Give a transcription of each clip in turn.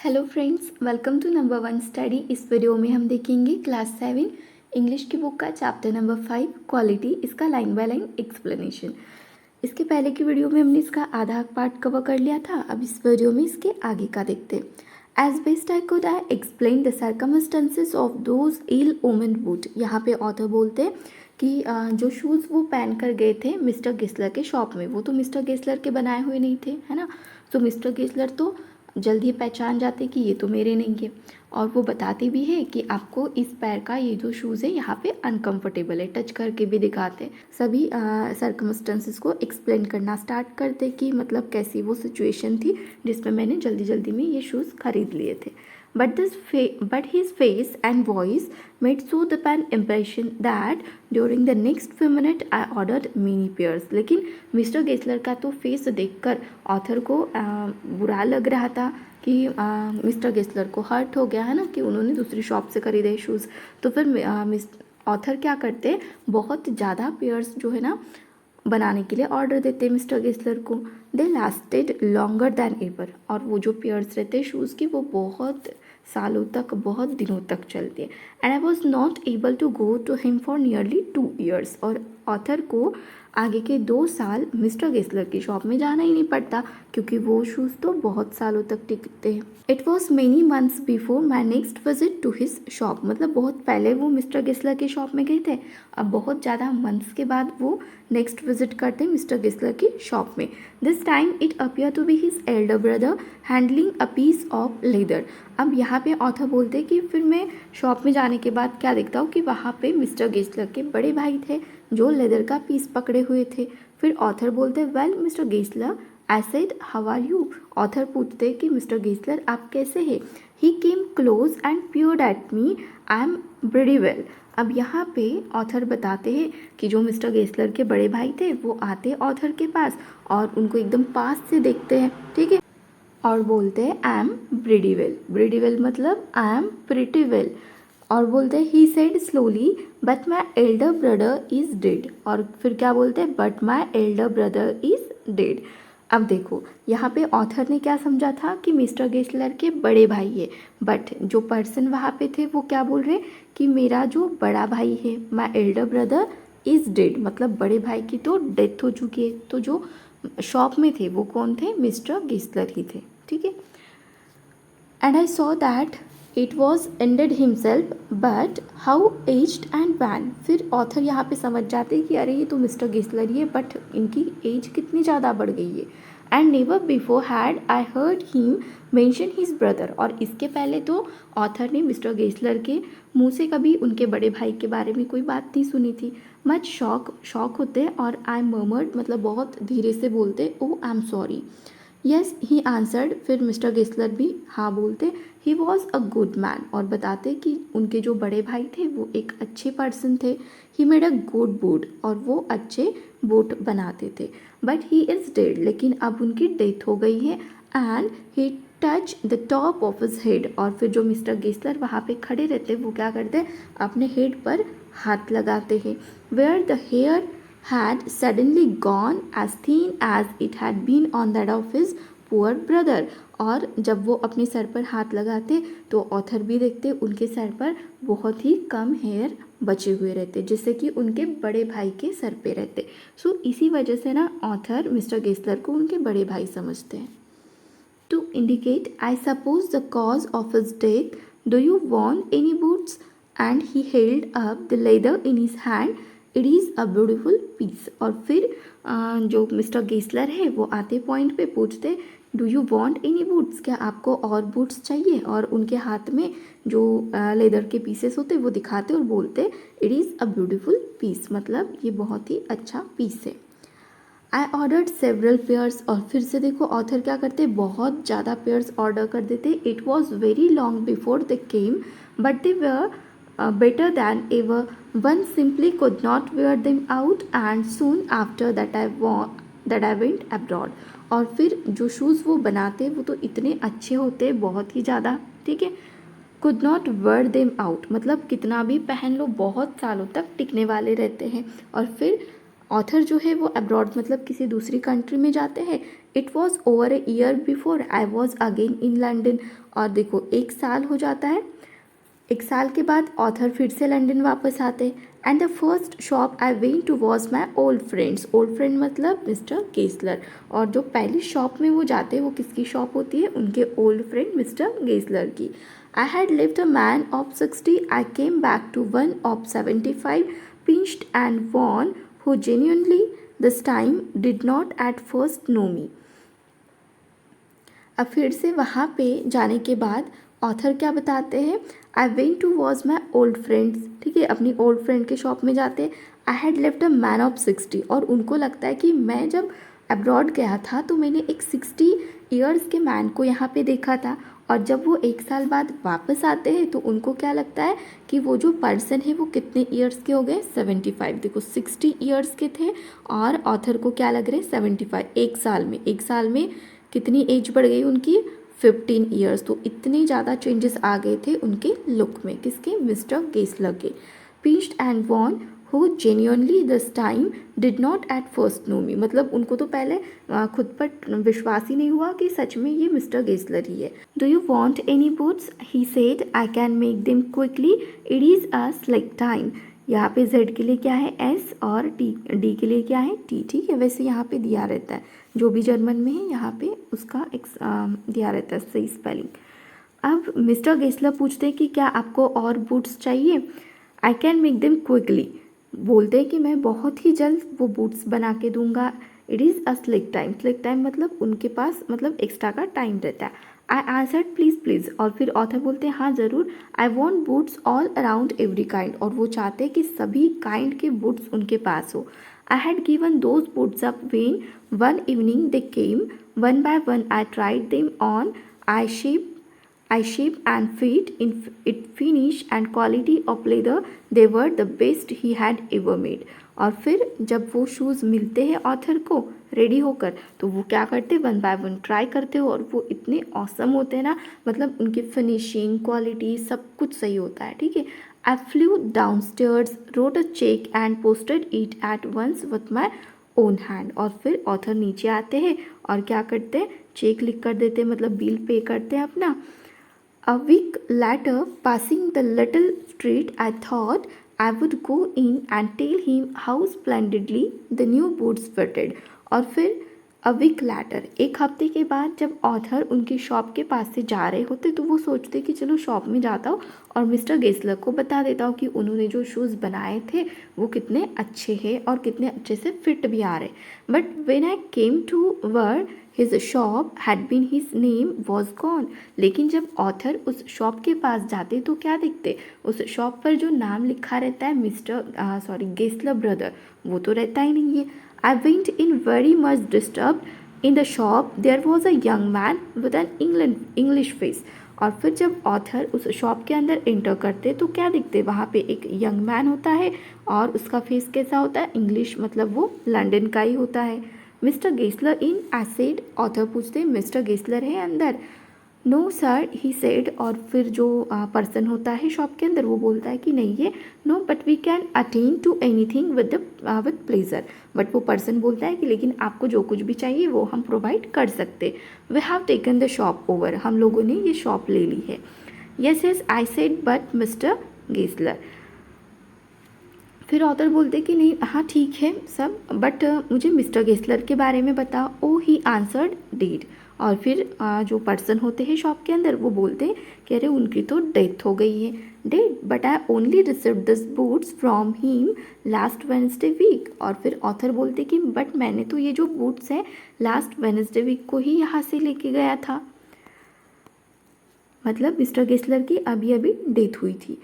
Hello friends, welcome to number 1 study. इस video में हम देखेंगे क्लास 7 इंग्लिश की बुक का चैप्टर नंबर 5 क्वालिटी, इसका लाइन बाय लाइन एक्सप्लेनेशन। इसके पहले की वीडियो में हमने इसका आधा पार्ट कवर कर लिया था। अब इस वीडियो में इसके आगे का देखते हैं। As best I could I explain the circumstances of those ill omened boot. यहाँ पे ऑथर बोलते हैं कि जो शूज़ वो पहन कर गए थे मिस्टर गेस्लर के शॉप में, वो तो मिस्टर गेस्लर के बनाए हुए नहीं थे, है ना। तो मिस्टर गेस्लर तो जल्द ही पहचान जाते कि ये तो मेरे नहीं है, और वो बताते भी है कि आपको इस पैर का ये जो शूज़ है यहाँ पे अनकंफर्टेबल है, टच करके भी दिखाते। सभी सर्कमस्टेंसेस को एक्सप्लेन करना स्टार्ट करते कि मतलब कैसी वो सिचुएशन थी जिसमें मैंने जल्दी जल्दी में ये शूज़ खरीद लिए थे। But his face and voice made so deep an impression that during the next few minutes I ordered many pairs. लेकिन मिस्टर गेस्लर का तो फेस देखकर ऑथर को बुरा लग रहा था कि मिस्टर गेस्लर को हर्ट हो गया है ना, कि उन्होंने दूसरी शॉप से खरीदे शूज़। तो फिर ऑथर क्या करते, बहुत ज़्यादा पेयर्स जो है ना बनाने के लिए ऑर्डर देते हैं मिस्टर गेस्लर को। दे लास्टेड लॉन्गर दैन एवर, और वो जो पेयर्स रहते हैं शूज़ की वो बहुत सालों तक, बहुत दिनों तक चलती है। And I was not able to go to him for nearly 2 years, और ऑथर को आगे के 2 साल मिस्टर गेस्लर की शॉप में जाना ही नहीं पड़ता, क्योंकि वो शूज़ तो बहुत सालों तक टिकते हैं। It was many months before my next visit to his shop, मतलब बहुत पहले वो मिस्टर गेस्लर की शॉप में गए थे, अब बहुत ज़्यादा मंथ्स के बाद वो नेक्स्ट विजिट करते हैं मिस्टर गेस्लर की शॉप में। This time it appear to be his elder brother handling a piece of leather. अब यहाँ पे ऑथर बोलते हैं कि फिर मैं शॉप में जाने के बाद क्या देखता हूँ कि वहाँ पे मिस्टर गेस्लर के बड़े भाई थे जो लेदर का पीस पकड़े हुए थे। फिर ऑथर बोलते हैं well Mister Gessler, I said how are you. Author पूछते कि मिस्टर गेस्लर आप कैसे हैं। He came close and peered at me, I am very well. अब यहाँ पे ऑथर बताते हैं कि जो मिस्टर गेस्लर के बड़े भाई थे वो आते ऑथर के पास और उनको एकदम पास से देखते हैं, ठीक है, और बोलते हैं I am pretty well. Pretty well मतलब आई एम प्रीटी वेल। और बोलते हैं he said slowly but my elder brother is dead. और फिर क्या बोलते हैं, but my elder brother is dead. अब देखो यहाँ पे ऑथर ने क्या समझा था कि मिस्टर गेस्लर के बड़े भाई है, बट जो पर्सन वहाँ पे थे वो क्या बोल रहे कि मेरा जो बड़ा भाई है, my elder brother is dead, मतलब बड़े भाई की तो डेथ हो चुकी है। तो जो शॉप में थे वो कौन थे, मिस्टर गेस्लर ही थे, ठीक है। And I saw that it was ended himself but how aged and wan. फिर ऑथर यहाँ पे समझ जाते हैं कि अरे ये तो मिस्टर गेस्लर ही है, बट इनकी एज कितनी ज़्यादा बढ़ गई है। And never before had I heard him mention his brother. और इसके पहले तो ऑथर ने मिस्टर गेस्लर के मुंह से कभी उनके बड़े भाई के बारे में कोई बात नहीं सुनी थी। मच शॉक होते और आई मर्मर्ड मतलब बहुत धीरे से बोलते, oh I am sorry. Yes he answered. फिर मिस्टर गेस्लर भी हाँ बोलते। He was a good man, और बताते कि उनके जो बड़े भाई थे वो एक अच्छे पर्सन थे। ही मेड अ गुड बोट, और वो अच्छे बोट बनाते थे। बट ही इज़ डेड, लेकिन अब उनकी डेथ हो गई है। And he touch the top of his head. और फिर जो मिस्टर गेस्लर वहाँ पे खड़े रहते वो क्या करते, अपने हेड पर हाथ लगाते हैं। Where the hair had suddenly gone as thin as it had been on that of his poor brother। और जब वो अपने सर पर हाथ लगाते तो ऑथर भी देखते उनके सर पर बहुत ही कम हेयर बचे हुए रहते, जिससे कि उनके बड़े भाई के सर पे रहते। सो इसी वजह से ना ऑथर मिस्टर गेस्लर को उनके बड़े भाई समझते हैं। To indicate I suppose the cause of his death, do you want any boots. And he held up the leather in his hand, it is a beautiful piece. और फिर जो mister Gessler है वो आते पॉइंट पे पूछते do you want any boots, क्या आपको और बूट्स चाहिए। और उनके हाथ में जो लेदर के पीसेस होते वो दिखाते और बोलते it is a beautiful piece, मतलब ये बहुत ही अच्छा पीस है। I ordered several pairs. और फिर से देखो ऑथर क्या करते, बहुत ज़्यादा पेयर्स ऑर्डर कर देते। It was very long before they came but they were better than ever. One simply could not wear them out, and soon after that I went abroad। और फिर जो शूज़ वो बनाते वो तो इतने अच्छे होते बहुत ही ज़्यादा, ठीक है। could not wear them out मतलब कितना भी पहन लो बहुत सालों तक टिकने वाले रहते हैं। और फिर ऑथर जो है वो अब्रॉड मतलब किसी दूसरी कंट्री में जाते हैं। It was over a year before I was again in London. और देखो 1 साल हो जाता है, 1 साल के बाद ऑथर फिर से लंदन वापस आते। And the first shop I went to was my old friends, old friend मतलब मिस्टर गेस्लर। और जो पहली शॉप में वो जाते हैं वो किसकी शॉप होती है, उनके ओल्ड फ्रेंड मिस्टर गेस्लर की। I had lived a man of 60, I came back to one of 75, pinched and worn, who genuinely this time did not at first know me। अब फिर से वहाँ पे जाने के बाद ऑथर क्या बताते हैं, I went to was my old friends, ठीक है, अपनी ओल्ड फ्रेंड के शॉप में जाते हैं। I had left a man of 60, और उनको लगता है कि मैं जब अब्रॉड गया था तो मैंने एक 60 ईयर्स के मैन को यहाँ पे देखा था। और जब वो 1 साल बाद वापस आते हैं तो उनको क्या लगता है कि वो जो पर्सन है वो कितने ईयर्स के हो गए, 75। देखो 60 ईयर्स के थे और ऑथर को क्या लग रहे हैं, 75। 1 साल में कितनी एज बढ़ गई उनकी, 15 ईयर्स। तो इतने ज़्यादा चेंजेस आ गए थे उनके लुक में, किसके, मिस्टर गेस्लर के। Pinched and worn who genuinely this time did not at first know me, मतलब उनको तो पहले खुद पर विश्वास ही नहीं हुआ कि सच में ये मिस्टर गेस्लर ही है। Do you want any boots, he said, I can make them quickly, it is a slick time. यहाँ पे Z के लिए क्या है, S, और D के लिए क्या है, T, ठीक है। वैसे यहाँ पे दिया रहता है, जो भी जर्मन में है यहाँ पे उसका दिया रहता है सही स्पेलिंग। अब मिस्टर गेस्लर पूछते हैं कि क्या आपको और बूट्स चाहिए। आई कैन मेक देम क्विकली, बोलते हैं कि मैं बहुत ही जल्द वो बूट्स बना के दूंगा। It is a slick time, slick time मतलब उनके पास मतलब एक्स्ट्रा का टाइम रहता है। आई आंसर्ड प्लीज़ प्लीज़, और फिर ऑथर बोलते हैं हाँ ज़रूर। I want boots all around every kind, और वो चाहते हैं कि सभी काइंड के बूट्स उनके पास हो। I had given those boots up when one evening they came, one by one I tried them on, I shape and fit in it finish and quality of leather, they were the best he had ever made। और फिर जब वो shoes मिलते हैं author को ready होकर तो वो क्या करते हैं, 1 बाय 1 ट्राई करते हो, और वो इतने ऑसम होते हैं ना, मतलब उनकी फिनिशिंग क्वालिटी सब कुछ सही होता है, ठीक है। I flew down stairs, wrote a cheque and posted it at once with my own hand. और फिर ऑथर नीचे आते हैं और क्या करते हैं, चेक लिख कर देते हैं, मतलब बिल पे करते हैं अपना। A week later, passing the little street, I thought I would go in and tell him how splendidly the new boots fitted। और फिर a week later, 1 हफ्ते के बाद जब ऑथर उनकी शॉप के पास से जा रहे होते तो वो सोचते कि चलो शॉप में जाता हूँ और मिस्टर गेस्लर को बता देता हूँ कि उन्होंने जो शूज़ बनाए थे वो कितने अच्छे हैं और कितने अच्छे से फिट भी आ रहे। But when I came to where his shop had been his name was gone. लेकिन जब ऑथर उस शॉप के पास जाते तो क्या देखते, उस शॉप पर जो नाम लिखा रहता है मिस्टर गेस्लर ब्रदर, वो तो रहता ही नहीं है। I went in very much disturb in the shop, there was a young man with an English face. और फिर जब ऑथर उस शॉप के अंदर एंटर करते तो क्या दिखते, वहाँ पे एक यंग मैन होता है और उसका फेस कैसा होता है, इंग्लिश, मतलब वो लंदन का ही होता है। Mister Gessler in, I said, author पूछते मिस्टर गेस्लर है अंदर। नो सर, ही सेड, और फिर जो पर्सन होता है शॉप के अंदर वो बोलता है कि नहीं है, no but we can attend to anything with pleasure. But वो पर्सन बोलता है कि लेकिन आपको जो कुछ भी चाहिए वो हम प्रोवाइड कर सकते। We have taken the shop over, हम लोगों ने ये शॉप ले ली है। Yes yes I said, but mister Gessler. फिर ऑथर बोलते कि नहीं, हाँ ठीक है सब, बट मुझे मिस्टर गेस्लर के बारे में बताओ। ओ ही आंसर्ड, डेड। और फिर जो पर्सन होते हैं शॉप के अंदर वो बोलते हैं कि अरे उनकी तो डेथ हो गई है, dead, but I only received this boots from him last Wednesday week. और फिर ऑथर बोलते कि बट मैंने तो ये जो बूट्स हैं लास्ट वेडनेसडे वीक को ही यहाँ से लेके गया था, मतलब मिस्टर गेस्लर की अभी अभी डेथ हुई थी।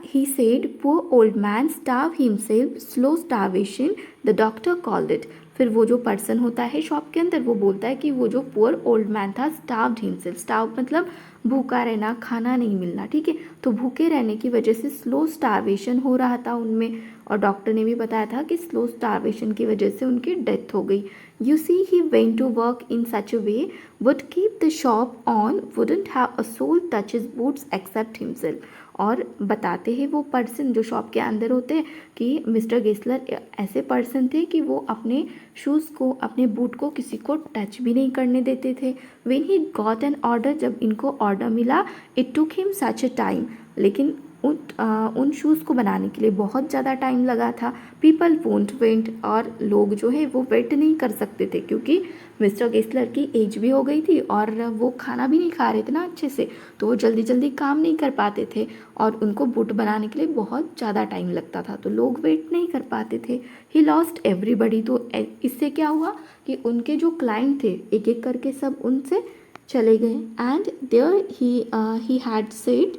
He said, poor old man starved himself, slow starvation, the doctor called it। फिर वो जो पर्सन होता है शॉप के अंदर वो बोलता है कि वो जो पुअर ओल्ड मैन था, starved himself, starved मतलब भूखा रहना, खाना नहीं मिलना, ठीक है, तो भूखे रहने की वजह से स्लो स्टार्वेशन हो रहा था उनमें। और डॉक्टर ने भी बताया था कि स्लो स्टारवेशन की वजह से उनकी डेथ हो गई। You see he went to work in such a way, would keep the shop on, wouldn't have a soul touch his boots except himself. और बताते हैं वो पर्सन जो शॉप के अंदर होते हैं कि मिस्टर गेस्लर ऐसे पर्सन थे कि वो अपने शूज़ को, अपने बूट को किसी को टच भी नहीं करने देते थे। When he got an order, जब इनको ऑर्डर मिला, it took him such a time, लेकिन उन शूज़ को बनाने के लिए बहुत ज़्यादा टाइम लगा था। पीपल वोंट वेट, और लोग जो है वो वेट नहीं कर सकते थे क्योंकि मिस्टर गेस्लर की एज भी हो गई थी और वो खाना भी नहीं खा रहे थे ना अच्छे से, तो वो जल्दी जल्दी काम नहीं कर पाते थे और उनको बूट बनाने के लिए बहुत ज़्यादा टाइम लगता था, तो लोग वेट नहीं कर पाते थे। ही लॉस्ट एवरीबडी, तो इससे क्या हुआ कि उनके जो क्लाइंट थे एक एक करके सब उनसे चले गए। And there he had said,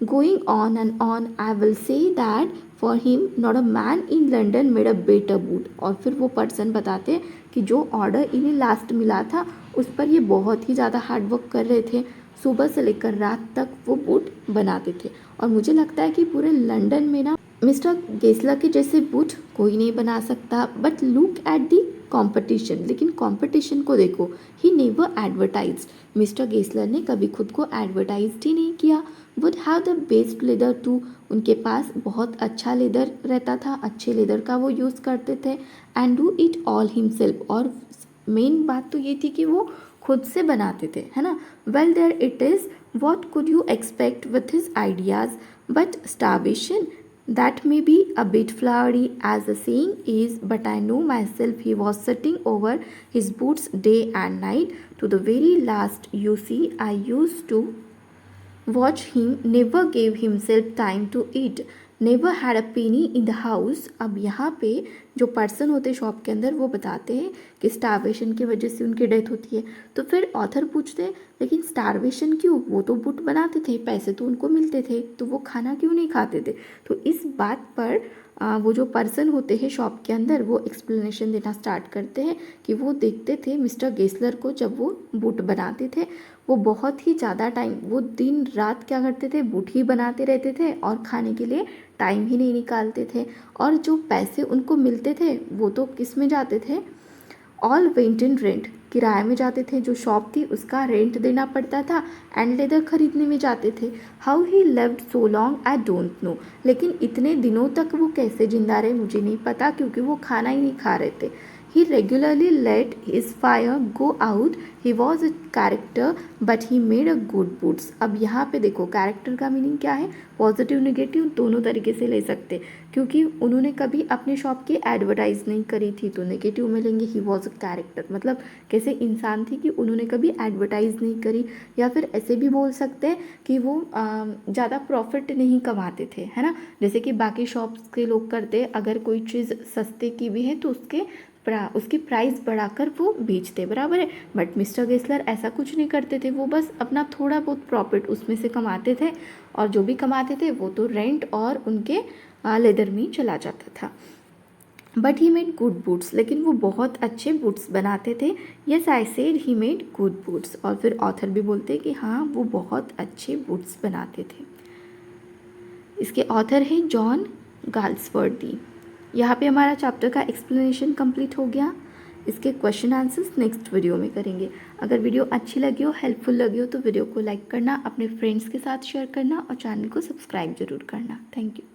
going on, I will say that for him not a man in London made a better boot। और फिर वो पर्सन बताते हैं कि जो ऑर्डर इन्हें लास्ट मिला था उस पर ये बहुत ही ज़्यादा हार्ड वर्क कर रहे थे, सुबह से लेकर रात तक वो बूट बनाते थे। और मुझे लगता है कि पूरे लंदन में ना मिस्टर गेस्लर के जैसे बूट कोई नहीं बना सकता। But look at the competition, लेकिन कॉम्पिटिशन को देखो। He never advertised, mister Gessler ने कभी खुद को एडवर्टाइज ही नहीं किया। Would have the best leather too, उनके पास बहुत अच्छा लेदर रहता था, अच्छे लेदर का वो यूज़ करते थे। And do it all himself, और मेन बात तो ये थी कि वो खुद से बनाते थे, है ना। Well there it is, what could you expect with his ideas, but starvation, that may be a bit flowery as the saying is, but I know myself he was sitting over his boots day and night to the very last. You see, I used to watch him, never gave himself time to eat, never had a penny in the house। अब यहाँ पे जो person होते shop के अंदर वो बताते हैं कि स्टारवेशन की वजह से उनकी डेथ होती है। तो फिर ऑथर पूछते हैं लेकिन स्टारवेशन क्यों, वो तो बुट बनाते थे, पैसे तो उनको मिलते थे, तो वो खाना क्यों नहीं खाते थे। तो इस बात पर वो जो पर्सन होते हैं शॉप के अंदर वो एक्सप्लेनेशन देना स्टार्ट करते हैं कि वो देखते थे मिस्टर गेस्लर को, जब वो बूट बनाते थे वो बहुत ही ज़्यादा टाइम, वो दिन रात क्या करते थे, बूट ही बनाते रहते थे और खाने के लिए टाइम ही नहीं निकालते थे। और जो पैसे उनको मिलते थे वो तो किस में जाते थे, ऑल वेंट इन रेंट, किराए में जाते थे, जो शॉप थी उसका रेंट देना पड़ता था, एंड लेदर खरीदने में जाते थे। How he lived so long I don't know, लेकिन इतने दिनों तक वो कैसे जिंदा रहे मुझे नहीं पता क्योंकि वो खाना ही नहीं खा रहे थे। He regularly let his fire go out, he was a character but he made a good boots. अब यहाँ पे देखो कैरेक्टर का मीनिंग क्या है, पॉजिटिव नेगेटिव दोनों तरीके से ले सकते, क्योंकि उन्होंने कभी अपने शॉप की एडवर्टाइज नहीं करी थी तो नेगेटिव में लेंगे ही वॉज अ कैरेक्टर, मतलब कैसे इंसान थी कि उन्होंने कभी एडवर्टाइज नहीं करी। या फिर ऐसे भी बोल सकते हैं कि वो ज़्यादा प्रॉफिट नहीं कमाते थे, है ना, जैसे कि बाकी शॉप्स के लोग करते, अगर कोई चीज़ सस्ते की भी है तो उसकी प्राइस बढ़ाकर वो बेचते, बराबर है। बट मिस्टर गेस्लर ऐसा कुछ नहीं करते थे, वो बस अपना थोड़ा बहुत प्रॉफिट उसमें से कमाते थे और जो भी कमाते थे वो तो रेंट और उनके लेदर में चला जाता था। But he made good boots, लेकिन वो बहुत अच्छे बूट्स बनाते थे। Yes I said he made good boots, और फिर ऑथर भी बोलते कि हाँ वो बहुत अच्छे बूट्स बनाते थे। इसके ऑथर हैं जॉन गाल्सवर्दी। यहाँ पे हमारा चैप्टर का एक्सप्लेनेशन कंप्लीट हो गया। इसके क्वेश्चन आंसर्स नेक्स्ट वीडियो में करेंगे। अगर वीडियो अच्छी लगी हो, हेल्पफुल लगी हो तो वीडियो को लाइक करना, अपने फ्रेंड्स के साथ शेयर करना और चैनल को सब्सक्राइब जरूर करना। Thank you.